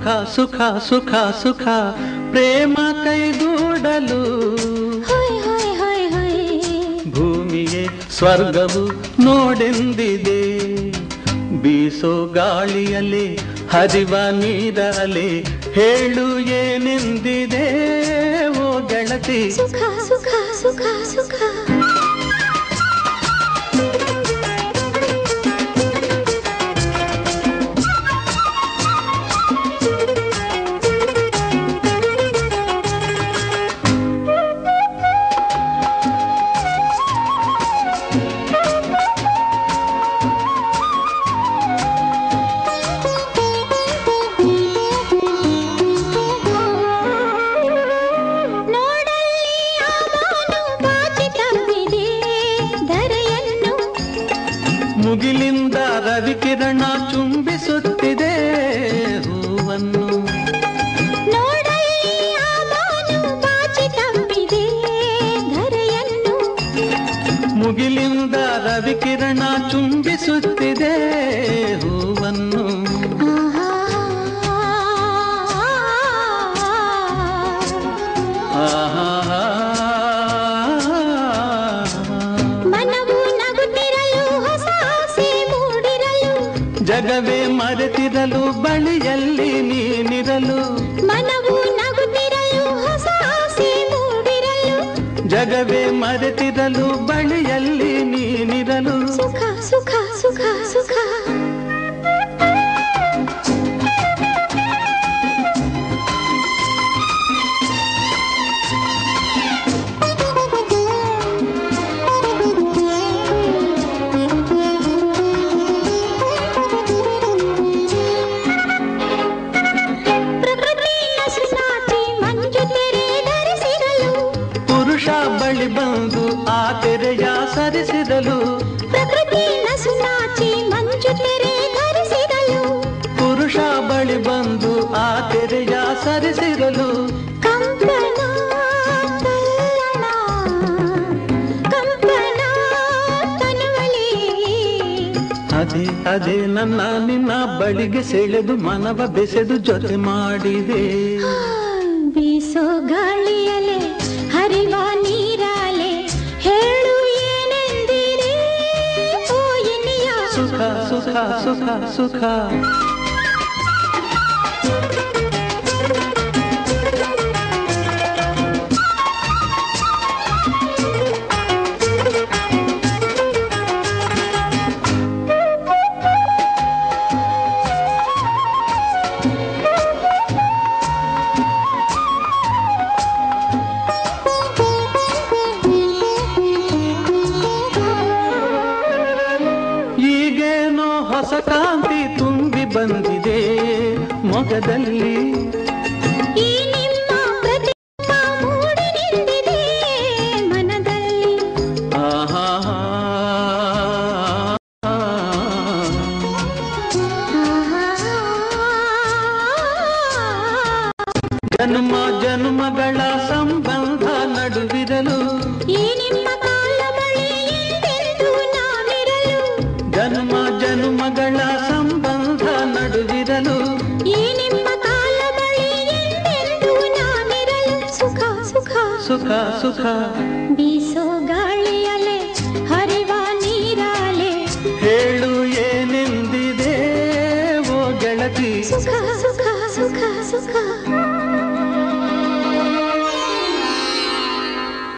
ಸುಖ ಸುಖ ಸುಖ ಸುಖ ಪ್ರೇಮ ಕೈಗೂಡಲು ಭೂಮಿಗೆ ಸ್ವರ್ಗವು ನೋಡೆಂದಿದೆ. ಬೀಸೋ ಗಾಳಿಯಲ್ಲಿ ಹರಿವ ನೀರಲೆ ಹೇಳು ಏನೆಂದಿದೆ ಓ ಗೆಳತಿ. ಸುಖ ಸುಖ ಸುಖ ಸುಖ ಮುಗಿಲಿಂದ ರವಿಕಿರಣ ಚುಂಬಿಸುತ್ತಿದೆ ಹೂವನ್ನು. ಮುಗಿಲಿಂದ ರವಿಕಿರಣ ಚುಂಬಿಸುತ್ತಿದೆ ಹೂವನ್ನು. ಜಗವೇ ಮರೆತಿರಲು ಬಳಿಯಲ್ಲಿ ನೀನಿರಲು. ಮನವು ನಗುತ್ತಿರಲು ಹೊಸ ಆಸೆ ಮೂಡಿರಲು. ಜಗವೇ ಮರೆತಿರಲು ಬಳಿಯಲ್ಲಿ ನೀನಿರಲು. ಸುಖ ಸುಖ ಸುಖ ಸುಖ ಬಳಿ ಬಂದು ಆ ತೆರೆಯ ಸರಿಸಿದಲು. ಪ್ರಕೃತಿ ನಸುನಾಚಿ ಮಂಜು ತೆರೆ ಧರಿಸಿದಲು. ಪುರುಷ ಬಳಿ ಬಂದು ಆ ತೆರೆಯ ಸರಿಸಿದಲು. ಕಂಪನ ತಲ್ಲಣ ಕಂಪನ ತನುವಲಿ. ಅದೇ ಅದೇ ನನ್ನ ನಿನ್ನ ಬಳಿಗೆ ಸೆಳೆದು ಮನವ ಬೆಸೆದು ಜೊತೆ ಮಾಡಿದೆ. ಬೀಸೋ ಗಾಳಿಯಲೆ ಹರಿವ ನೀರಾಲೆ ಹೇಳು ಏನೆಂದಿರೆ ಓ ಎನಿಯ. ಸುಖ ಸುಖ ಸುಖ ಸುಖ ಹೊಸ ಕಾಂತಿ ತುಂಬಿ ಬಂದಿದೆ ಮೊಗದಲ್ಲಿ. ಈ ನಿಮ್ಮ ಪ್ರತಿಮ ಮೂಡಿ ನಿಂತಿದೆ ಮನದಲ್ಲಿ. ಆಹಾ ಜನ್ಮ ಜನ್ಮಗಳ ಸಂಬಂಧ ನಡುವಿರಲು. ಈ ನಿಮ್ಮ ಕಾಲ ಬಳಿ ಎಂದೆಂದೂ ನಾವಿರಲು. ಜನ್ಮ ಜನ್ಮಗಳ ಸಂಬಂಧ ನಡುವಿರಲು. ಈ ನಿಮ್ಮ ಕಾಲ ಬಳಿ ಎಂದೆಂದೂ ನಾವಿರಲು. ಸುಖ ಸುಖ ಸುಖ ಸುಖ ಬೀಸೋ ಗಾಳಿಯಲೆ ಹರಿವ ನೀರಾಲೆ ಹೇಳು ಏನೆಂದಿದೆ ಓ ಗೆಳತಿ. ಸುಖ ಸುಖ